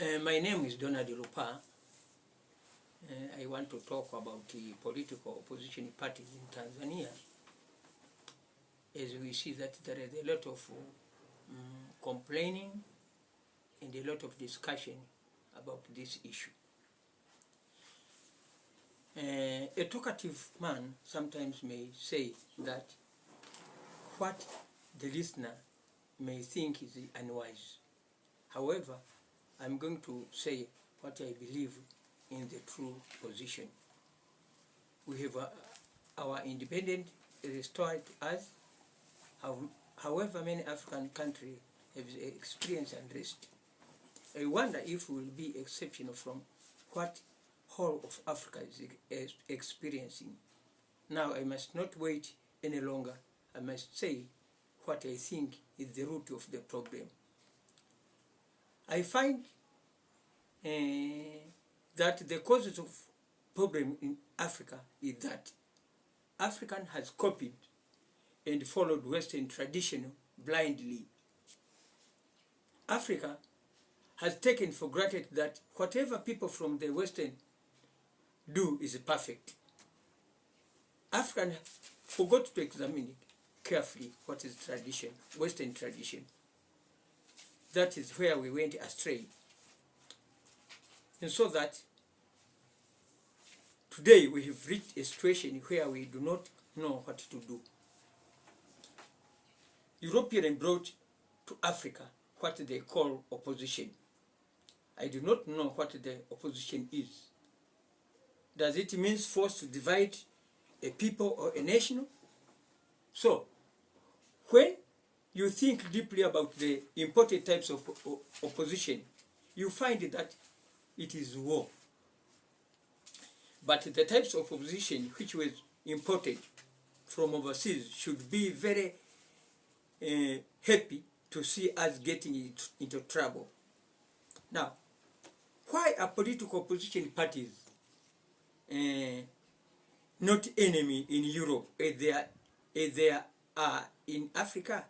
My name is Donald Lupa. I want to talk about the political opposition parties in Tanzania. As we see that there is a lot of complaining and a lot of discussion about this issue. A talkative man sometimes may say that what the listener may think is unwise. However, I'm going to say what I believe in the true position. We have our independence restored to us. However, many African countries have experienced unrest. I wonder if we will be exceptional from what whole of Africa is experiencing. Now I must not wait any longer. I must say what I think is the root of the problem. I find that the causes of problem in Africa is that African has copied and followed Western tradition blindly. Africa has taken for granted that whatever people from the Western do is perfect. African forgot to examine carefully what is tradition, Western tradition. That is where we went astray. And so that today we have reached a situation where we do not know what to do. Europeans brought to Africa what they call opposition. I do not know what the opposition is. Does it mean force to divide a people or a nation? So, when you think deeply about the important types of opposition, you find that it is war. But the types of opposition which was imported from overseas should be very happy to see us getting into trouble. Now, why are political opposition parties not enemy in Europe as they are in Africa?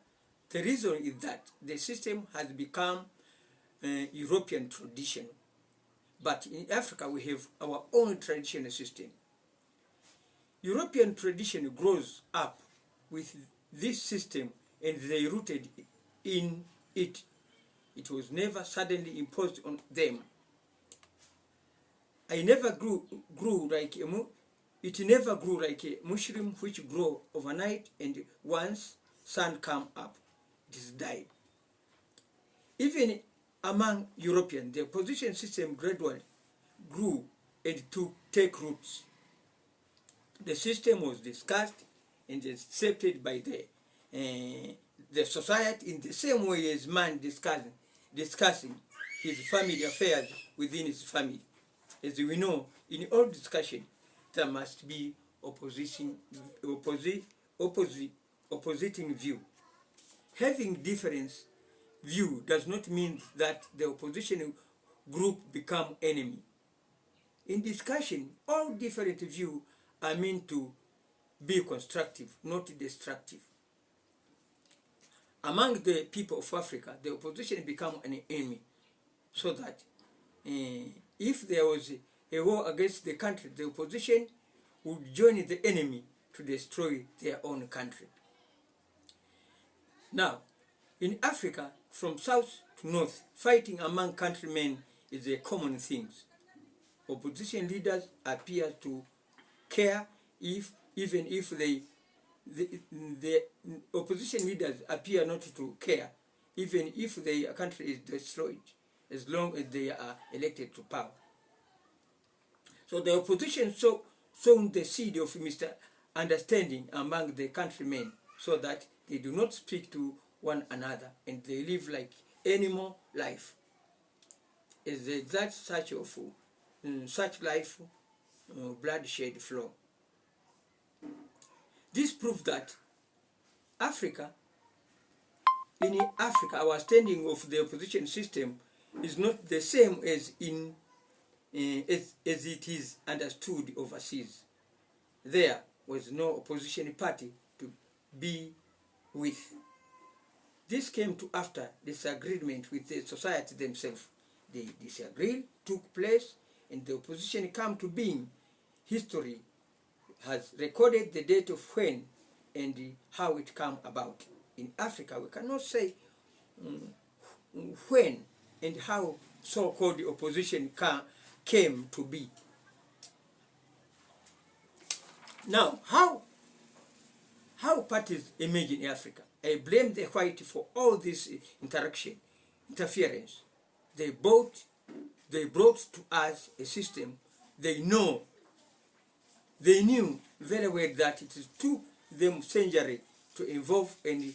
The reason is that the system has become European tradition. But in Africa we have our own traditional system. European tradition grows up with this system and they rooted in it. It was never suddenly imposed on them. It never grew like a mushroom which grow overnight and once sun come up, it is died. Even among Europeans, the opposition system gradually grew and to take roots. The system was discussed and accepted by the society in the same way as man discussing his family affairs within his family. As we know, in all discussion, there must be oppositing view. Having different view does not mean that the opposition group become enemy. In discussion, all different views are meant to be constructive, not destructive. Among the people of Africa, the opposition become an enemy, so that if there was a war against the country, the opposition would join the enemy to destroy their own country. Now, in Africa, from south to north, fighting among countrymen is a common thing. Opposition leaders appear to care even if the opposition leaders appear not to care, even if their country is destroyed, as long as they are elected to power. So the opposition sown the seed of misunderstanding among the countrymen, so that they do not speak to one another and they live like animal life. Is the exact such of such life bloodshed flow. This proves that in Africa, our standing of the opposition system is not the same as as it is understood overseas. There was no opposition party to be with. This came to after disagreement with the society themselves. they disagreed, took place, and the opposition come to being. History has recorded the date of when and how it come about. In Africa, we cannot say when and how so-called opposition came to be. Now, how parties emerge in Africa? I blame the white for all this interference. They brought to us a system they knew very well that it took them centuries to evolve and